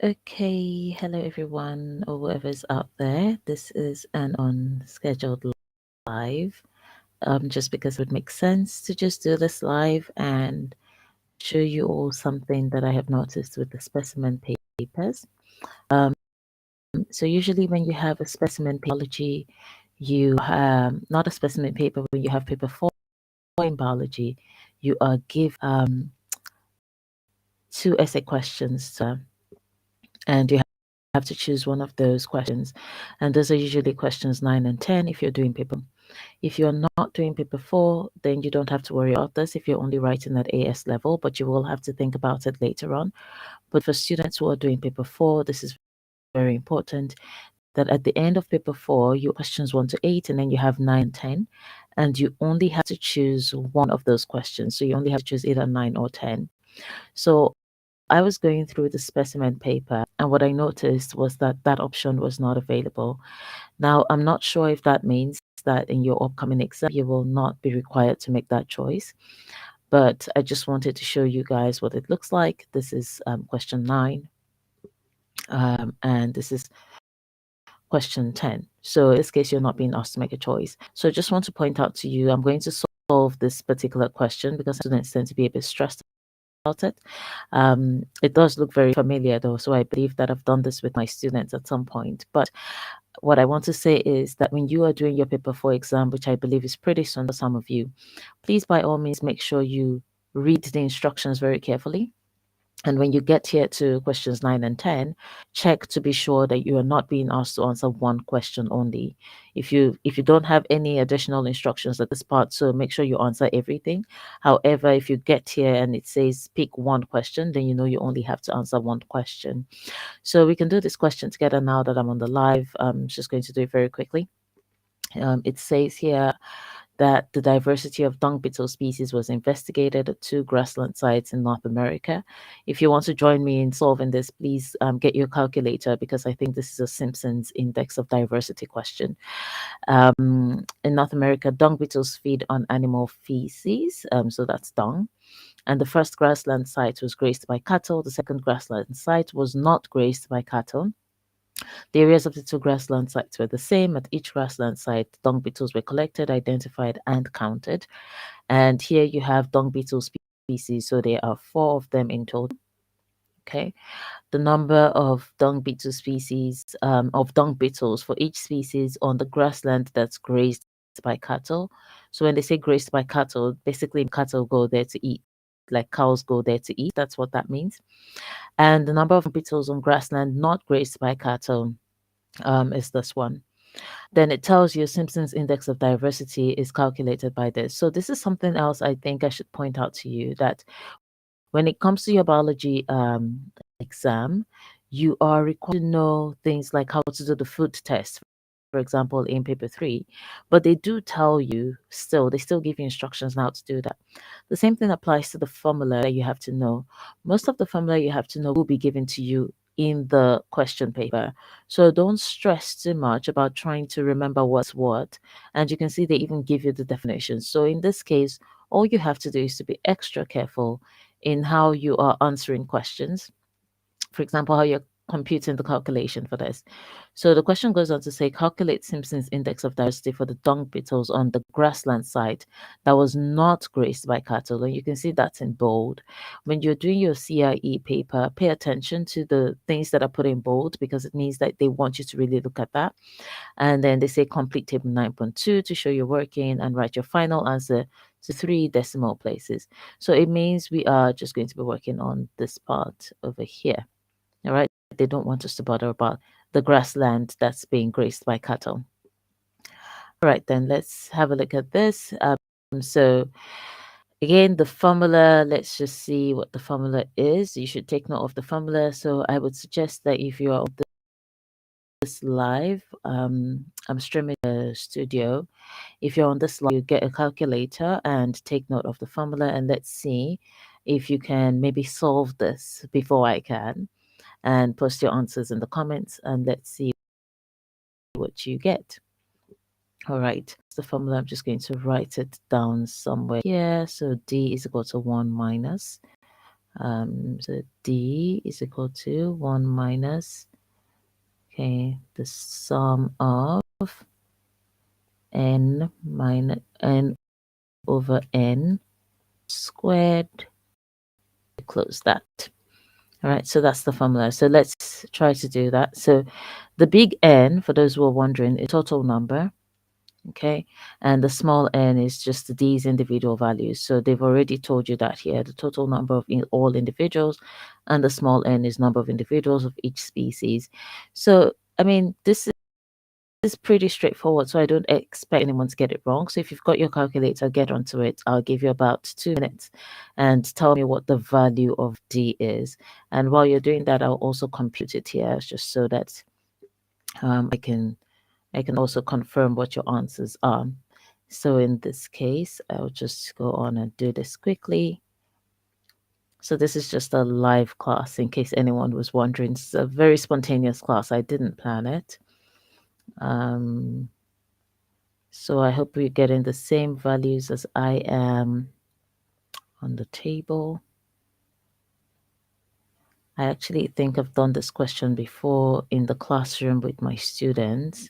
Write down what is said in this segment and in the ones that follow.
Okay, hello everyone, or whoever's out there. This is an unscheduled live. Just because it would make sense to just do this live and show you all something that I have noticed with the specimen papers. So usually when you have a specimen biology, you have not a specimen paper. When you have paper 4 in biology, you are given 2 essay questions, and you have to choose one of those questions, and those are usually questions 9 and 10 if you're doing paper. If you're not doing paper 4, then you don't have to worry about this if you're only writing at AS level, but you will have to think about it later on. But for students who are doing paper 4, this is very important, that at the end of paper 4, you questions 1 to 8, and then you have 9 and 10, and you only have to choose one of those questions. So you only have to choose either 9 or 10. So I was going through the specimen paper, and what I noticed was that that option was not available. Now, I'm not sure if that means that in your upcoming exam, you will not be required to make that choice. But I just wanted to show you guys what it looks like. This is question 9, and this is question 10. So in this case, you're not being asked to make a choice. So I just want to point out to you, I'm going to solve this particular question because students tend to be a bit stressed about it. It does look very familiar though, so I believe that I've done this with my students at some point. But what I want to say is that when you are doing your paper 4 exam, which I believe is pretty soon for some of you, please by all means make sure you read the instructions very carefully. And when you get here to questions 9 and 10, check to be sure that you are not being asked to answer one question only. If you don't have any additional instructions at this part, so make sure you answer everything. However, if you get here and it says pick one question, then you know you only have to answer one question. So we can do this question together now that I'm on the live. I'm just going to do it very quickly. It says here that the diversity of dung beetle species was investigated at 2 grassland sites in North America. If you want to join me in solving this, please get your calculator because I think this is a Simpson's index of diversity question. In North America, dung beetles feed on animal feces, so that's dung. And the first grassland site was grazed by cattle. The second grassland site was not grazed by cattle. The areas of the 2 grassland sites were the same. At each grassland site, dung beetles were collected, identified, and counted. And here you have dung beetle species, so there are 4 of them in total. Okay, the number of dung beetle species of dung beetles for each species on the grassland that's grazed by cattle. So when they say grazed by cattle, basically cattle go there to eat, like cows go there to eat. That's what that means. And the number of beetles on grassland not grazed by cattle is this one. Then it tells you Simpson's index of diversity is calculated by this. So this is something else I think I should point out to you, that when it comes to your biology exam, you are required to know things like how to do the food test, for example, in paper 3. But they do tell you still, they still give you instructions on how to do that. The same thing applies to the formula that you have to know. Most of the formula you have to know will be given to you in the question paper. So don't stress too much about trying to remember what's what. And you can see they even give you the definitions. So in this case, all you have to do is to be extra careful in how you are answering questions. For example, how you're computing the calculation for this. So the question goes on to say, calculate Simpson's index of diversity for the dung beetles on the grassland site that was not grazed by cattle. And you can see that's in bold. When you're doing your CIE paper, pay attention to the things that are put in bold because it means that they want you to really look at that. And then they say complete table 9.2 to show you're working and write your final answer to 3 decimal places. So it means we are just going to be working on this part over here. All right. They don't want us to bother about the grassland that's being grazed by cattle. All right, then let's have a look at this. So again, the formula, let's just see what the formula is. You should take note of the formula. So I would suggest that if you are on this live, I'm streaming the studio. If you're on this live, you get a calculator and take note of the formula, and let's see if you can maybe solve this before I can, and post your answers in the comments, and let's see what you get. All right, the formula, I'm just going to write it down somewhere here. So D is equal to 1 minus So D is equal to 1 minus, the sum of n minus n over n squared. Close that. All right, so that's the formula. So let's try to do that. So the big N, for those who are wondering, is total number. Okay, and the small n is just these individual values. So they've already told you that here, the total number of all individuals, and the small n is number of individuals of each species. So I mean, this is pretty straightforward, so I don't expect anyone to get it wrong. So if you've got your calculator, get onto it. I'll give you about 2 minutes and tell me what the value of D is. And while you're doing that, I'll also compute it here just so that I can also confirm what your answers are. So in this case, I'll just go on and do this quickly. So this is just a live class in case anyone was wondering. It's a very spontaneous class. I didn't plan it. So I hope we're getting the same values as I am on the table. I actually think I've done this question before in the classroom with my students.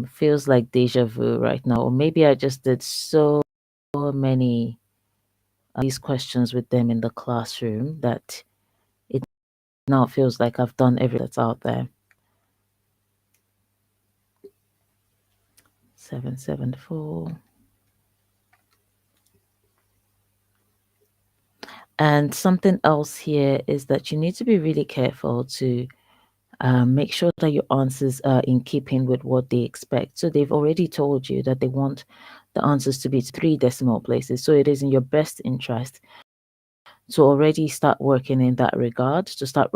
Feels like deja vu right now, or maybe I just did so many these questions with them in the classroom that it now feels like I've done everything that's out there. 774. And something else here is that you need to be really careful to make sure that your answers are in keeping with what they expect. So they've already told you that they want the answers to be 3 decimal places. So it is in your best interest to already start working in that regard, to start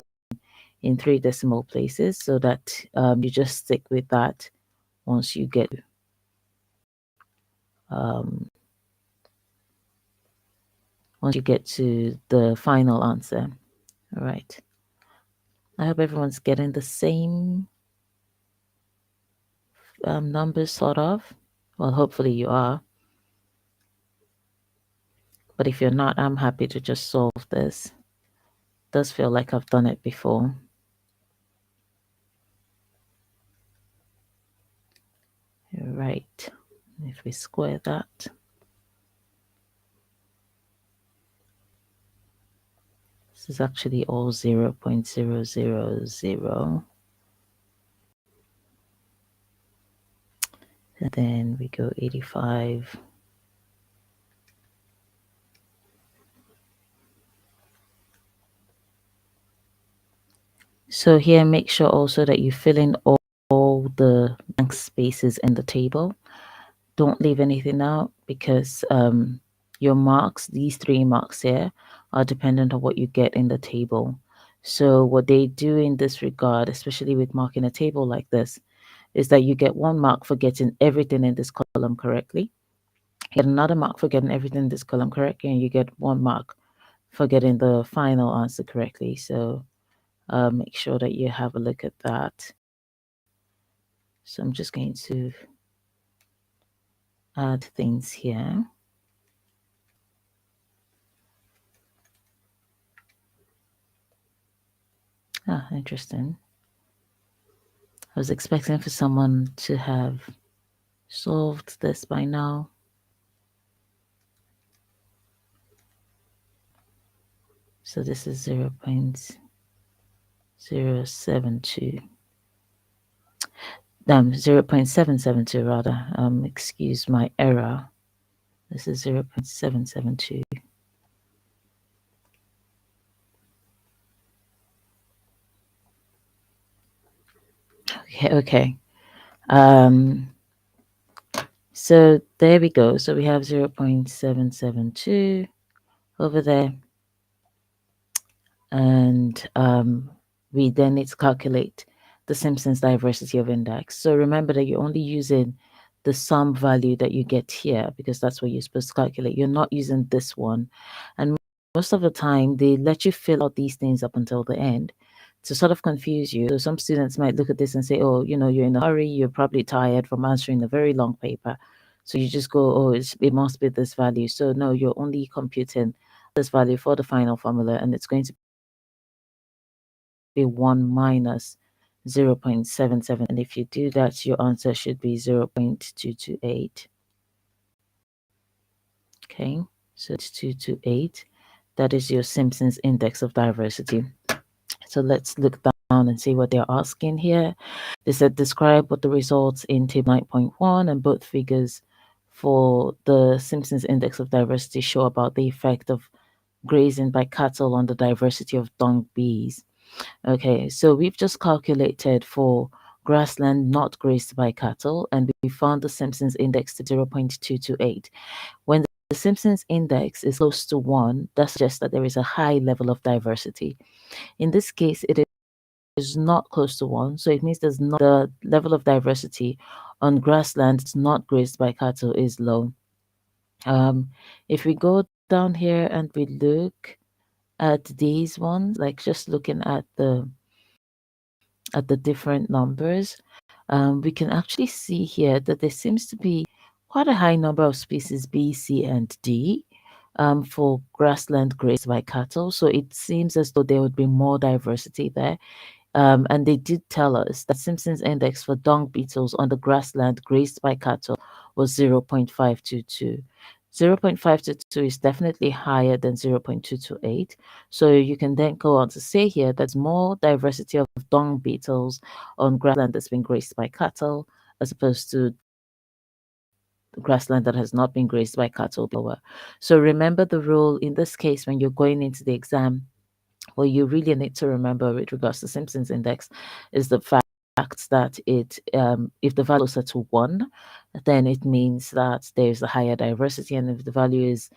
in 3 decimal places so that you just stick with that once you get to the final answer. All right. I hope everyone's getting the same numbers, sort of. Well, hopefully you are. But if you're not, I'm happy to just solve this. It does feel like I've done it before. All right. If we square that, this is actually all 0.000. And then we go 85. So here, make sure also that you fill in all the blank spaces in the table. Don't leave anything out because your marks, these 3 marks here, are dependent on what you get in the table. So what they do in this regard, especially with marking a table like this, is that you get 1 mark for getting everything in this column correctly. You get another mark for getting everything in this column correctly, and you get 1 mark for getting the final answer correctly. So make sure that you have a look at that. So I'm just going to add things here. Interesting. I was expecting for someone to have solved this by now. So this is 0.072. 0.772 rather. Excuse my error. This is 0.772. Okay. So there we go. So we have 0.772 over there. And we then need to calculate the Simpson's diversity of index. So remember that you're only using the sum value that you get here because that's what you're supposed to calculate. You're not using this one. And most of the time, they let you fill out these things up until the end to sort of confuse you. So some students might look at this and say, oh, you're in a hurry. You're probably tired from answering a very long paper. So you just go, oh, it must be this value. So no, you're only computing this value for the final formula, and it's going to be 1 minus 0.77. And if you do that, your answer should be 0.228. Okay, so it's 228. That is your Simpson's index of diversity. So let's look down and see what they're asking here. They said describe what the results in table 9.1 and both figures for the Simpson's index of diversity show about the effect of grazing by cattle on the diversity of dung bees. Okay, so we've just calculated for grassland not grazed by cattle, and we found the Simpson's index to 0.228. When the Simpson's index is close to 1, that suggests that there is a high level of diversity. In this case, it is not close to 1, so it means there's not the level of diversity on grassland not grazed by cattle is low. If we go down here and we look at these ones, like just looking at the different numbers, we can actually see here that there seems to be quite a high number of species B, C, and D for grassland grazed by cattle. So it seems as though there would be more diversity there. And they did tell us that Simpson's index for dung beetles on the grassland grazed by cattle was 0.522. 0.522 is definitely higher than 0.228. So you can then go on to say here there's more diversity of dung beetles on grassland that's been grazed by cattle as opposed to grassland that has not been grazed by cattle lower. So remember the rule in this case when you're going into the exam. What you really need to remember with regards to Simpson's index is the fact that if the value is closer to 1, then it means that there's a higher diversity, and if the value is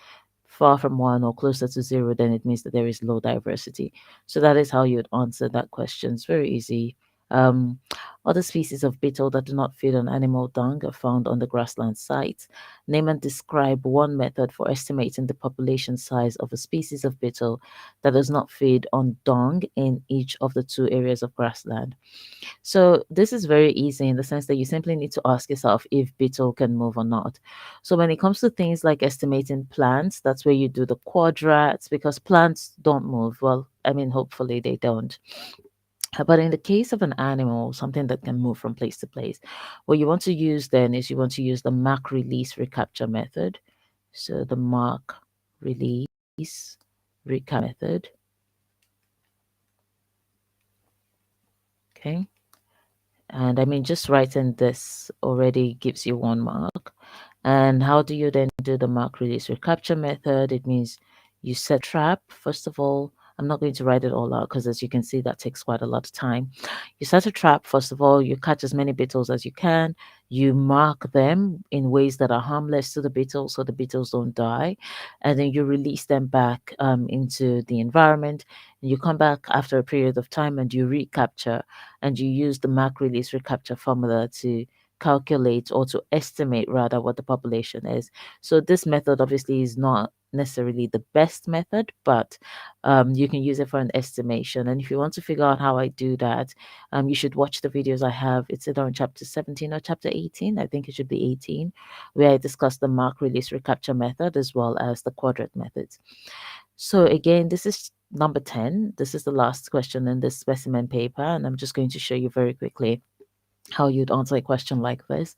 far from 1 or closer to 0, then it means that there is low diversity. So that is how you would answer that question. It's very easy. Um, Other species of beetle that do not feed on animal dung are found on the grassland sites. Name and describe one method for estimating the population size of a species of beetle that does not feed on dung in each of the 2 areas of grassland. So this is very easy in the sense that you simply need to ask yourself if beetle can move or not. So when it comes to things like estimating plants, that's where you do the quadrats because plants don't move. Well, I mean, hopefully they don't. But in the case of an animal, something that can move from place to place, what you want to use then is you want to use the mark release recapture method. So the mark release recapture method. Okay. And I mean, just writing this already gives you 1 mark. And how do you then do the mark release recapture method? It means you set trap. First of all, I'm not going to write it all out because as you can see, that takes quite a lot of time. You set a trap. First of all, you catch as many beetles as you can. You mark them in ways that are harmless to the beetles so the beetles don't die. And then you release them back into the environment. And you come back after a period of time and you recapture and you use the mark release recapture formula to calculate or to estimate rather what the population is. So this method obviously is not necessarily the best method, but you can use it for an estimation. And if you want to figure out how I do that, you should watch the videos I have. It's either on chapter 17 or chapter 18. I think it should be 18, where I discuss the mark release recapture method as well as the quadrant methods. So again, this is number 10. This is the last question in this specimen paper, and I'm just going to show you very quickly how you'd answer a question like this.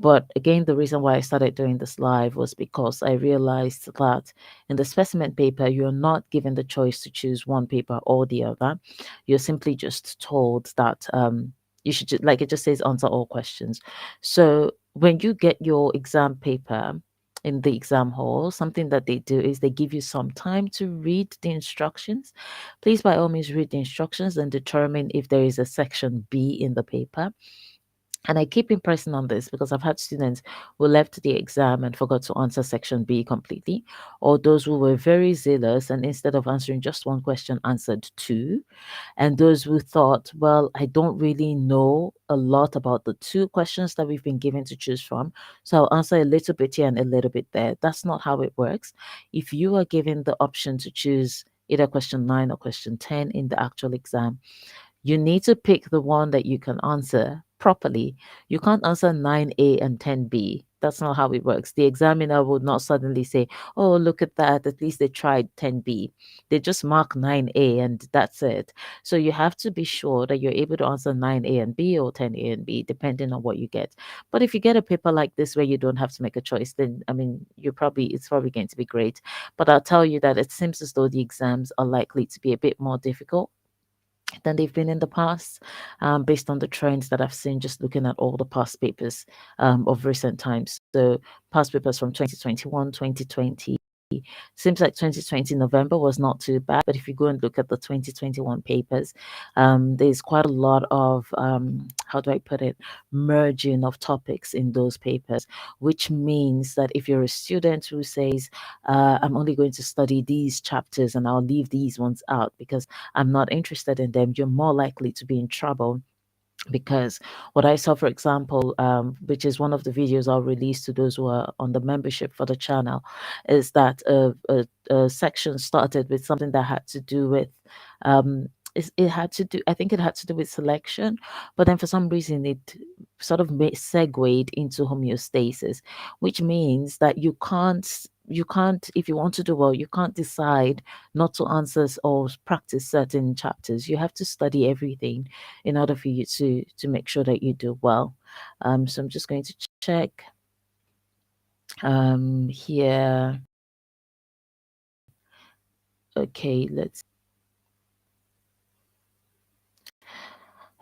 But again, the reason why I started doing this live was because I realized that in the specimen paper, you're not given the choice to choose one paper or the other. You're simply just told that you should, like it just says, answer all questions. So when you get your exam paper, in the exam hall, something that they do is they give you some time to read the instructions. Please, by all means, read the instructions and determine if there is a section B in the paper. And I keep impressing on this because I've had students who left the exam and forgot to answer section B completely, or those who were very zealous and instead of answering just one question, answered 2. And those who thought, well, I don't really know a lot about the 2 questions that we've been given to choose from, so I'll answer a little bit here and a little bit there. That's not how it works. If you are given the option to choose either question 9 or question 10 in the actual exam, you need to pick the one that you can answer properly, you can't answer 9A and 10B. That's not how it works. The examiner would not suddenly say, oh, look at that. At least they tried 10B. They just mark 9A and that's it. So you have to be sure that you're able to answer 9A and B or 10A and B, depending on what you get. But if you get a paper like this where you don't have to make a choice, then I mean, it's probably going to be great. But I'll tell you that it seems as though the exams are likely to be a bit more difficult than they've been in the past, based on the trends that I've seen just looking at all the past papers of recent times. So past papers from 2021, 2020. Seems like 2020 November was not too bad, but if you go and look at the 2021 papers, there's quite a lot of how do I put it, merging of topics in those papers, which means that if you're a student who says, I'm only going to study these chapters and I'll leave these ones out because I'm not interested in them, you're more likely to be in trouble. Because what I saw, for example, which is one of the videos I'll release to those who are on the membership for the channel, is that a section started with something that had to do with it had to do, I think it had to do with selection, but then for some reason it sort of segued into homeostasis, which means that you can't, if you want to do well, you can't decide not to answer or practice certain chapters. You have to study everything in order for you to make sure that you do well. So I'm just going to check here. Okay, let's.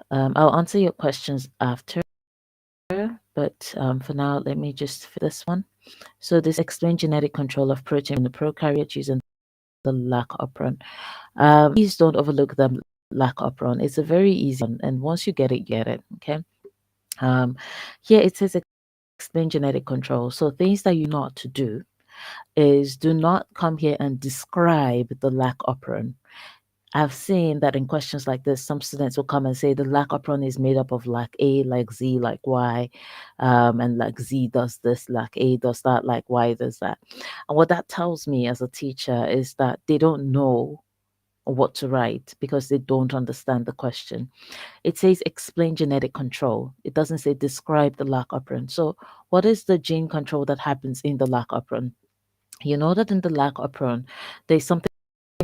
I'll answer your questions after, but for now, let me just for this one. So this explain genetic control of protein in the prokaryote using the lac operon. Please don't overlook the lac operon. It's a very easy one, and once you get it, get it. Okay. Here it says explain genetic control. So things that you not to do is do not come here and describe the lac operon. I've seen that in questions like this, some students will come and say the lac operon is made up of lac A, like Z, like Y, and like Z does this, lac A does that, like Y does that. And what that tells me as a teacher is that they don't know what to write because they don't understand the question. It says explain genetic control. It doesn't say describe the lac operon. So what is the gene control that happens in the lac operon? You know that in the lac operon, there's something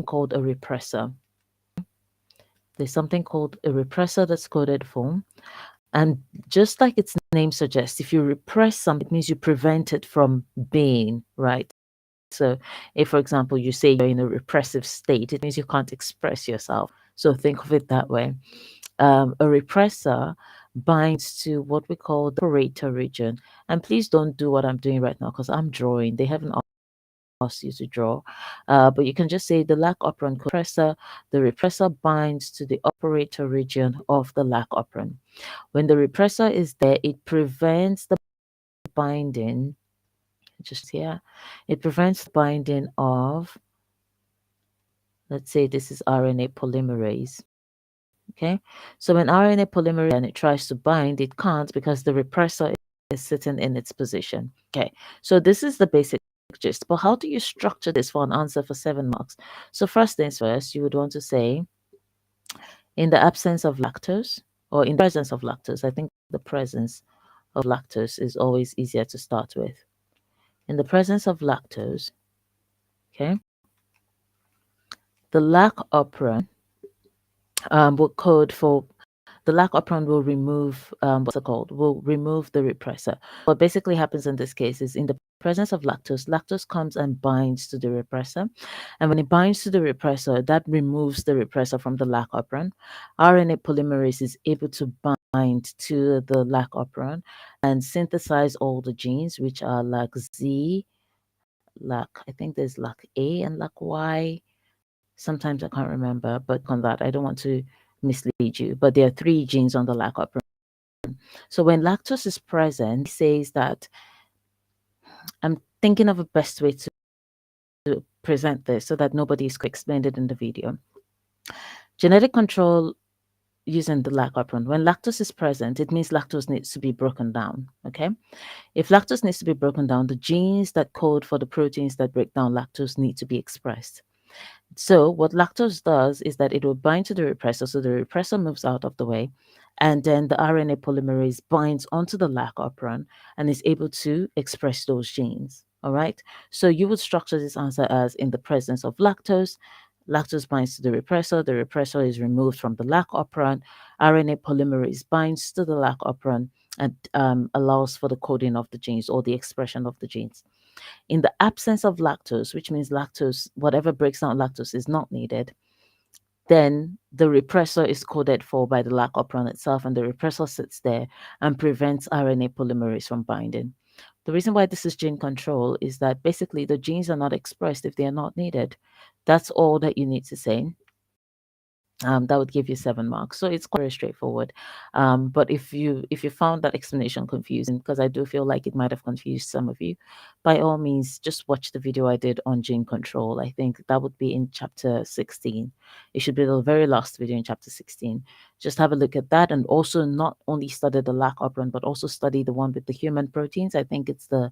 called a repressor. There's something called a repressor that's coded for. And just like its name suggests, if you repress something, it means you prevent it from being, right? So if, for example, you say you're in a repressive state, it means you can't express yourself. So think of it that way. A repressor binds to what we call the operator region. And please don't do what I'm doing right now because I'm drawing. They haven't asked you to draw. But you can just say the lac operon repressor. The repressor binds to the operator region of the lac operon. When the repressor is there, it prevents the binding. Just here, it prevents the binding of, let's say this is RNA polymerase. Okay, so when RNA polymerase and it tries to bind, it can't because the repressor is sitting in its position. Okay, so this is the basic gist. But how do you structure this for an answer for 7 marks? So first things first, you would want to say, in the absence of lactose or in the presence of lactose. I think the presence of lactose is always easier to start with. In the presence of lactose, okay, the lac operon will code for the lac operon will remove what's it called? Will remove the repressor. What basically happens in this case is in the presence of lactose, lactose comes and binds to the repressor, and when it binds to the repressor, that removes the repressor from the lac operon. RNA polymerase is able to bind to the lac operon and synthesize all the genes, which are lac Z, lac I think there's lac A and lac Y. Sometimes I can't remember, but on that, I don't want to mislead you. But there are 3 genes on the lac operon. So when lactose is present, it says that I'm thinking of a best way to present this so that nobody is explained it in the video. Genetic control using the lac operon. When lactose is present, it means lactose needs to be broken down. Okay. If lactose needs to be broken down, the genes that code for the proteins that break down lactose need to be expressed. So what lactose does is that it will bind to the repressor, so the repressor moves out of the way, And then the RNA polymerase binds onto the lac operon and is able to express those genes. All right. So you would structure this answer as in the presence of lactose. Lactose binds to the repressor is removed from the lac operon, RNA polymerase binds to the lac operon and allows for the coding of the genes or the expression of the genes. In the absence of lactose, which means lactose, whatever breaks down lactose is not needed, then the repressor is coded for by the lac operon itself, and the repressor sits there and prevents RNA polymerase from binding. The reason why this is gene control is that basically the genes are not expressed if they are not needed. That's all that you need to say. That would give you 7 marks. So it's quite very straightforward. But if you found that explanation confusing, because I do feel like it might have confused some of you, by all means, just watch the video I did on gene control. I think that would be in chapter 16. It should be the very last video in chapter 16. Just have a look at that, and also not only study the lac operon, but also study the one with the human proteins. I think it's the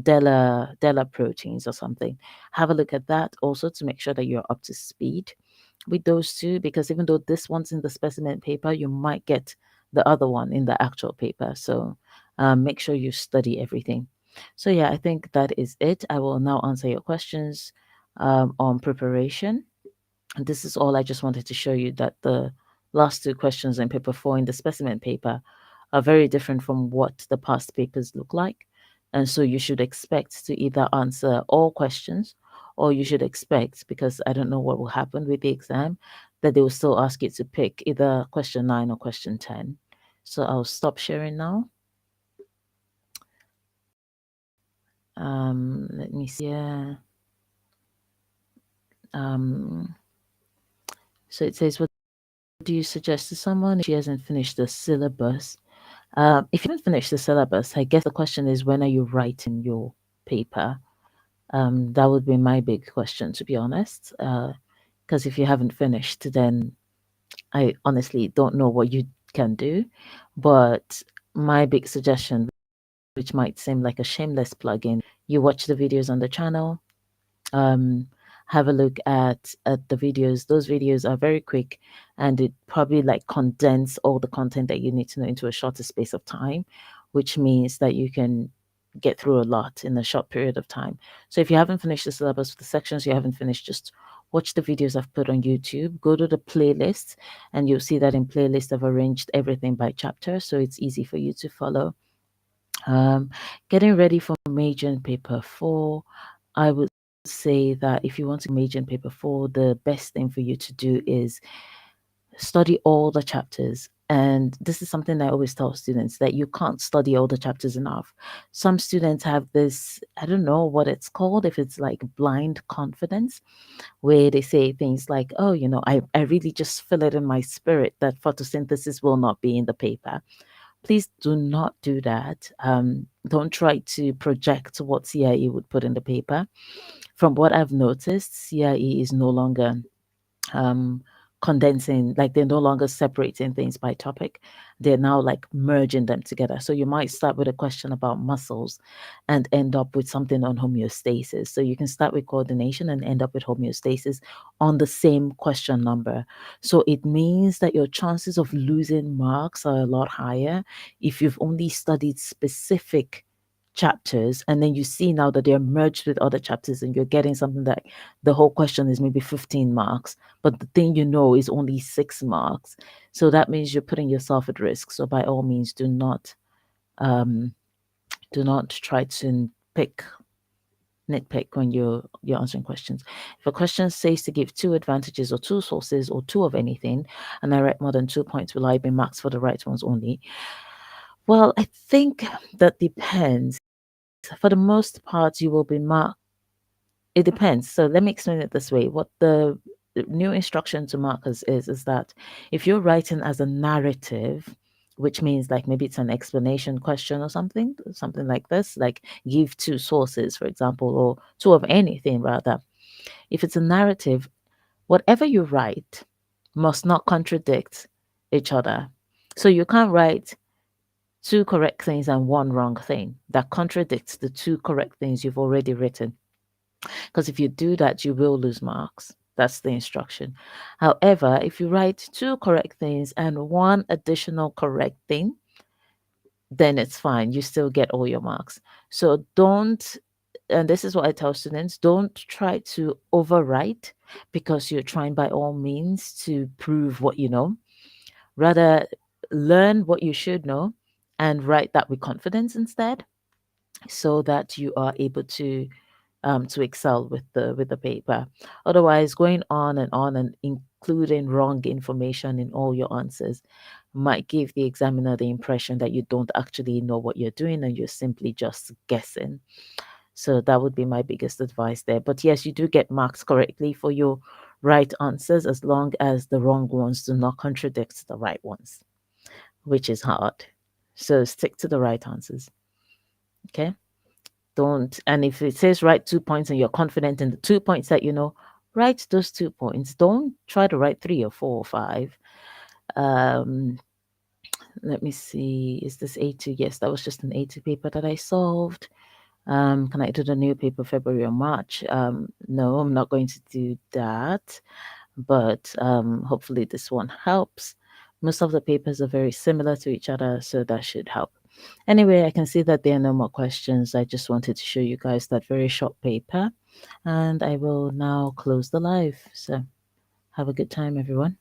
Della proteins or something. Have a look at that also to make sure that you're up to speed with those two, because even though this one's in the specimen paper, you might get the other one in the actual paper. So make sure you study everything. So yeah, I think that is it. I will now answer your questions on preparation. And this is all. I just wanted to show you that the last two questions in paper 4 in the specimen paper are very different from what the past papers look like. And so you should expect to either answer all questions, or you should expect, because I don't know what will happen with the exam, that they will still ask you to pick either question 9 or question 10. So I'll stop sharing now. Let me see here. So it says, what do you suggest to someone if she hasn't finished the syllabus? If you haven't finished the syllabus, I guess the question is, when are you writing your paper? That would be my big question, to be honest. Because if you haven't finished, then I honestly don't know what you can do. But my big suggestion, which might seem like a shameless plug-in, you watch the videos on the channel. Have a look at the videos. Those videos are very quick, and it probably like condense all the content that you need to know into a shorter space of time, which means that you can get through a lot in a short period of time. So if you haven't finished the syllabus, the sections you haven't finished, just watch the videos I've put on YouTube. Go to the playlist, and you'll see that in playlist I've arranged everything by chapter, so it's easy for you to follow. Getting ready for major in paper 4, I would say that if you want to major in paper 4, the best thing for you to do is study all the chapters. And this is something I always tell students, that you can't study all the chapters enough. Some students have this, I don't know what it's called, if it's like blind confidence, where they say things like, oh, I really just feel it in my spirit that photosynthesis will not be in the paper. Please do not do that. Don't try to project what CIE would put in the paper. From what I've noticed, CIE is no longer condensing, like they're no longer separating things by topic. They're now like merging them together. So you might start with a question about muscles and end up with something on homeostasis. So you can start with coordination and end up with homeostasis on the same question number. So it means that your chances of losing marks are a lot higher if you've only studied specific chapters, and then you see now that they're merged with other chapters, and you're getting something that the whole question is maybe 15 marks, but the thing is only 6 marks. So that means you're putting yourself at risk. So by all means, do not try to nitpick when you're answering questions. If a question says to give 2 advantages or 2 sources or 2 of anything, and I write more than 2 points, will I be marked for the right ones only? Well, I think that depends. For the most part, you will be marked. It depends. So let me explain it this way. What the new instruction to markers is that if you're writing as a narrative, which means like maybe it's an explanation question or something like this, like give 2 sources, for example, or 2 of anything rather. If it's a narrative, whatever you write must not contradict each other. So you can't write 2 correct things and 1 wrong thing that contradicts the 2 correct things you've already written. Because if you do that, you will lose marks. That's the instruction. However, if you write two correct things and one additional correct thing, then it's fine. You still get all your marks. So don't, and this is what I tell students, don't try to overwrite because you're trying by all means to prove what you know. Rather, learn what you should know and write that with confidence instead, so that you are able to excel with the paper. Otherwise, going on and including wrong information in all your answers might give the examiner the impression that you don't actually know what you're doing and you're simply just guessing. So that would be my biggest advice there. But yes, you do get marks correctly for your right answers as long as the wrong ones do not contradict the right ones, which is hard. So stick to the right answers. Okay. Don't, and if it says write 2 points and you're confident in the 2 points that you know, write those 2 points. Don't try to write 3 or 4 or 5. Um, let me see. Is this A2? Yes, that was just an A2 paper that I solved. Can I do the new paper February or March? No, I'm not going to do that. But hopefully this one helps. Most of the papers are very similar to each other, so that should help. Anyway, I can see that there are no more questions. I just wanted to show you guys that very short paper, and I will now close the live. So have a good time, everyone.